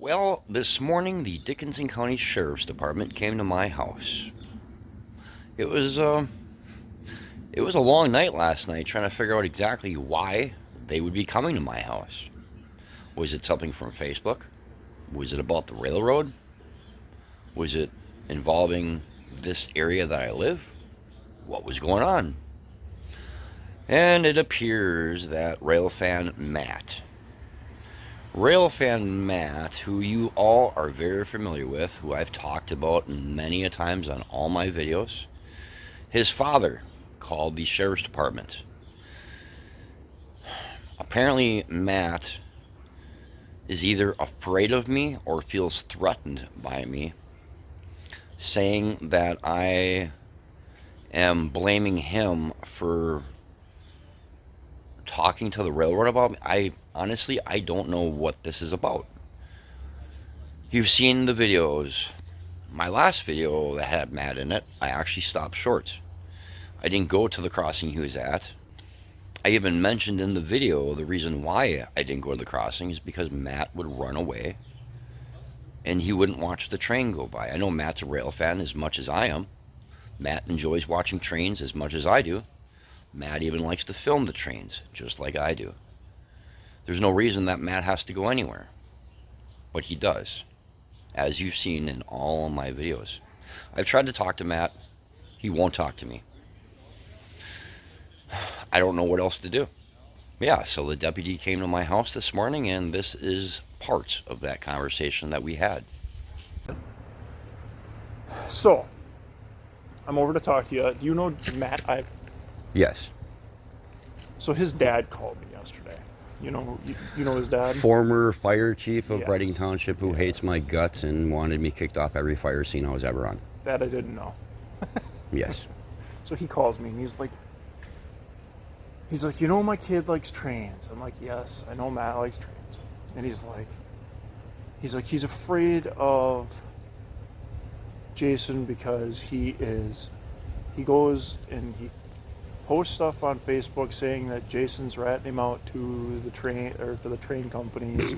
Well, this morning the Dickinson County Sheriff's Department came to my house. It was uh, it was a long night last night trying to figure out exactly why they would be coming to my house. Was it something from Facebook? Was it about the railroad? Was it involving this area that I live? What was going on? And it appears that railfan Matt, who you all are very familiar with, who I've talked about many a times on all my videos, his father called the sheriff's department. Apparently, Matt is either afraid of me or feels threatened by me, saying that I am blaming him for talking to the railroad about me. I don't know what this is about. You've seen the videos. My last video that had Matt in it, I actually stopped short. I didn't go to the crossing he was at. I even mentioned in the video the reason why I didn't go to the crossing is because Matt would run away and he wouldn't watch the train go by. I know Matt's a rail fan as much as I am. Matt enjoys watching trains as much as I do. Matt even likes to film the trains, just like I do. There's no reason that Matt has to go anywhere, but he does, as you've seen in all of my videos. I've tried to talk to Matt. He won't talk to me. I don't know what else to do. Yeah, so the deputy came to my house this morning, and this is part of that conversation that we had. So, I'm over to talk to you. Do you know Matt? Yes. So his dad called me yesterday. You know his dad? Former fire chief of Yes. Reading Township who hates my guts and wanted me kicked off every fire scene I was ever on. That I didn't know. Yes. So he calls me and he's like, my kid likes trains. I'm like, yes, I know Matt likes trains. And he's like, he's afraid of Jason because he goes and he posts stuff on Facebook saying that Jason's ratting him out to the train companies.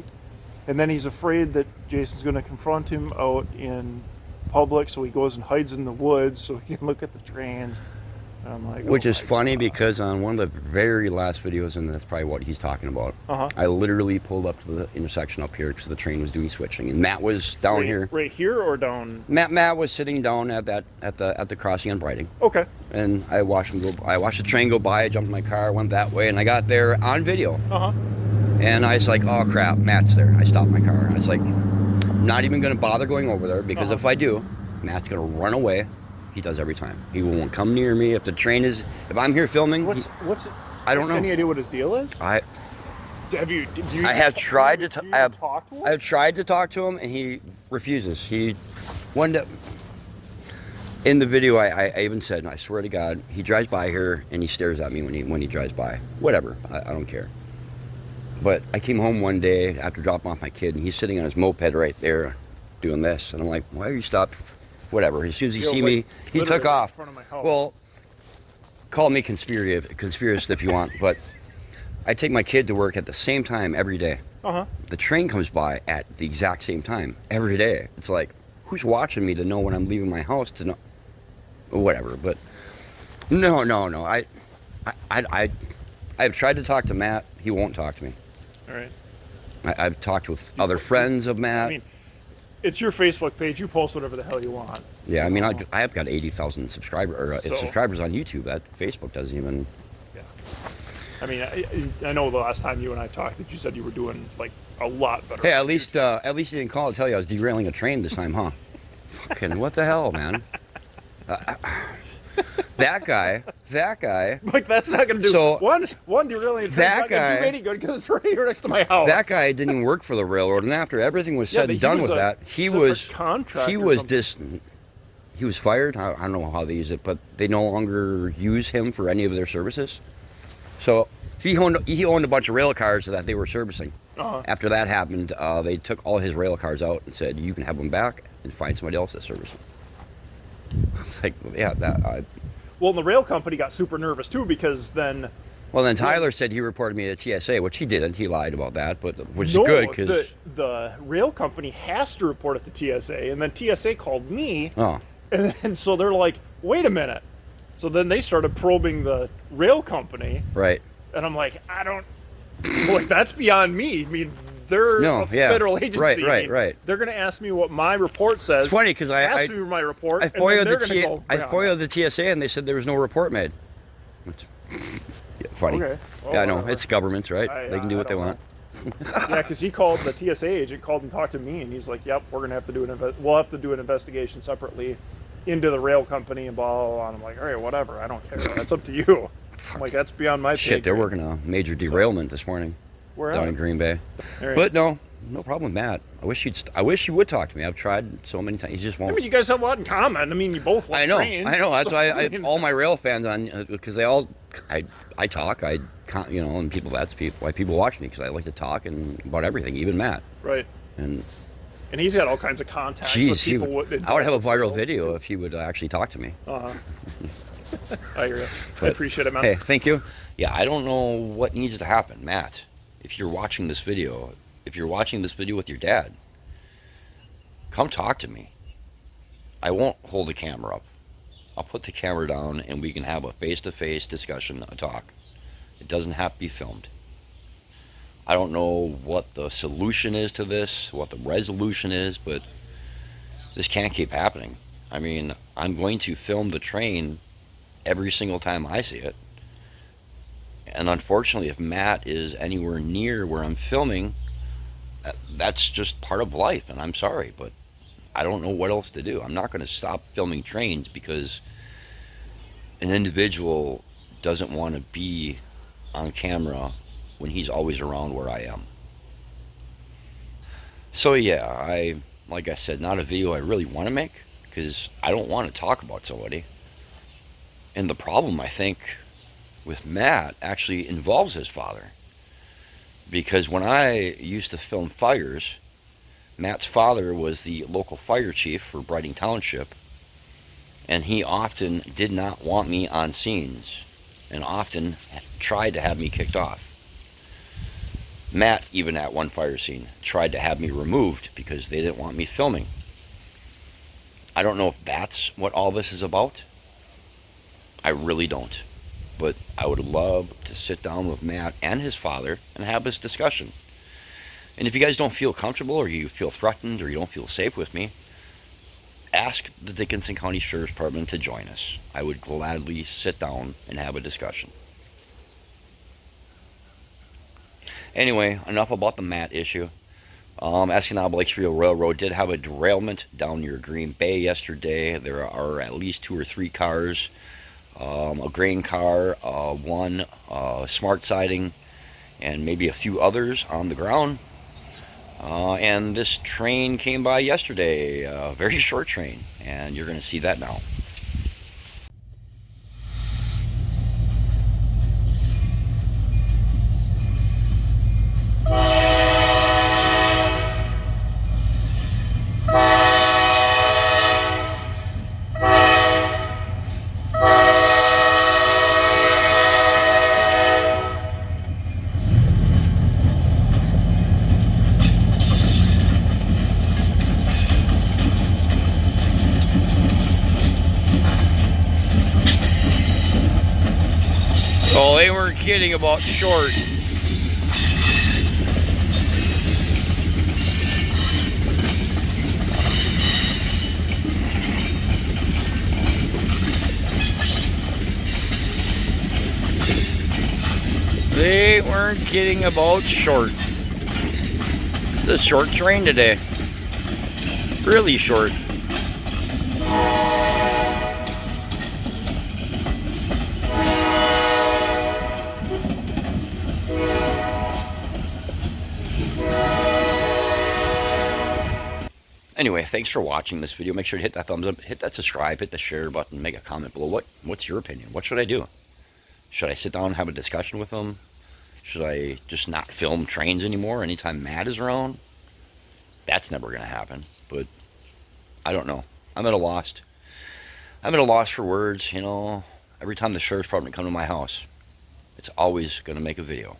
And then he's afraid that Jason's going to confront him out in public, so he goes and hides in the woods so he can look at the trains. And I'm like, Which is funny because on one of the very last videos, and that's probably what he's talking about, I literally pulled up to the intersection up here because the train was doing switching, and Matt was down here. Right here or down? Matt was sitting down at the crossing on Brighting. Okay. And I watched him go. I watched the train go by. I jumped in my car, went that way, and I got there on video. And I was like, oh crap, Matt's there. I stopped my car. I was like, I'm not even going to bother going over there because if I do, Matt's going to run away. He does every time. He won't come near me. If I'm here filming, I don't know. Any idea what his deal is? I have tried to talk to him, and he refuses. In the video, I even said, and I swear to God, he drives by here and he stares at me when he drives by. Whatever, I don't care. But I came home one day after dropping off my kid, and he's sitting on his moped right there, doing this, and I'm like, why are you stopped? Whatever. As soon as he see me, he took off. In front of my house. Well, call me conspiracist if you want, but I take my kid to work at the same time every day. The train comes by at the exact same time every day. It's like, who's watching me to know when I'm leaving my house to know? Whatever. But no. I've tried to talk to Matt. He won't talk to me. All right. I've talked with other friends of Matt. I mean, it's your Facebook page. You post whatever the hell you want. Yeah, I mean, I have got 80,000 subscribers on YouTube. That Facebook doesn't even. Yeah. I mean, I know the last time you and I talked that you said you were doing like a lot better. Hey, at least you didn't call to tell you I was derailing a train this time, huh? Fucking what the hell, man? That guy. Like that's not gonna do one derailing a train. That guy not gonna do any good because it's right here next to my house. That guy didn't even work for the railroad, and after everything was said and done with that, he was fired. I don't know how they use it, but they no longer use him for any of their services. So he owned a bunch of rail cars that they were servicing. After that happened, they took all his rail cars out and said, you can have them back and find somebody else to service them. It's like, yeah, Well, and the rail company got super nervous too because then Well, then Tyler said he reported me to TSA, which he didn't. He lied about that, but which is No, good because the rail company has to report it to TSA, and then TSA called me, oh, and then so they're like, wait a minute. So then they started probing the rail company, right. and I'm like, I don't, like, that's beyond me. I mean, they're No, a yeah. federal agency. Right, I right, mean, right. They're going to ask me what my report says. It's funny because ask me my report, I and then FOIA'd they're the going to go I beyond FOIA'd that. the TSA and they said there was no report made. Yeah, funny. Okay. Well, Yeah, I know. whatever. It's government, right? They can do what they don't want. know. Yeah, because he called the TSA agent, called and talked to me, and he's like, "Yep, we're gonna have to do we'll have to do an investigation separately into the rail company and blah blah blah." And I'm like, "All right, whatever. I don't care. That's up to you." I'm like, "That's beyond my pay Shit, they're grade." working a major derailment this morning Where down at? in Green Bay. All right. But no problem with Matt. I wish you would talk to me. I've tried so many times. He just I won't. mean, you guys have a lot in common. I mean, you both like trains. I know. That's so, why I mean, all my rail fans on because they all I talk. And people why people watch me because I like to talk and about everything, even Matt. right. And he's got all kinds of contacts with geez, people. I would have a viral video if he would actually talk to me. Uh-huh. I hear you. I But, appreciate it, man. Hey, thank you. Yeah, I don't know what needs to happen, Matt. If you're watching this video, with your dad, come talk to me. I won't hold the camera up. I'll put the camera down and we can have a face-to-face discussion, a talk. It doesn't have to be filmed. I don't know what the solution is to this, what the resolution is, but this can't keep happening. I mean, I'm going to film the train every single time I see it. And unfortunately, if Matt is anywhere near where I'm filming, that's just part of life, and I'm sorry, but I don't know what else to do. I'm not going to stop filming trains because an individual doesn't want to be on camera when he's always around where I am. So yeah, like I said, not a video I really want to make because I don't want to talk about somebody. And the problem, I think, with Matt actually involves his father. Because when I used to film fires, Matt's father was the local fire chief for Brighting Township, and he often did not want me on scenes and often tried to have me kicked off. Matt, even at one fire scene, tried to have me removed because they didn't want me filming. I don't know if that's what all this is about. I really don't. But I would love to sit down with Matt and his father and have this discussion. And if you guys don't feel comfortable or you feel threatened or you don't feel safe with me, ask the Dickinson County Sheriff's Department to join us. I would gladly sit down and have a discussion. Anyway, enough about the Matt issue. Asselin Lakesville Railroad did have a derailment down near Green Bay yesterday. There are at least 2 or 3 cars. A grain car, one smart siding, and maybe a few others on the ground. And this train came by yesterday, a very short train, and you're going to see that now. Oh, they weren't kidding about short. They weren't kidding about short. It's a short train today. Really short. Anyway, thanks for watching this video. Make sure to hit that thumbs up, hit that subscribe, hit the share button, make a comment below. What's your opinion? What should I do? Should I sit down and have a discussion with them? Should I just not film trains anymore anytime Matt is around? That's never going to happen, but I don't know. I'm at a loss. I'm at a loss for words, you know, every time the sheriff's department come to my house. It's always going to make a video.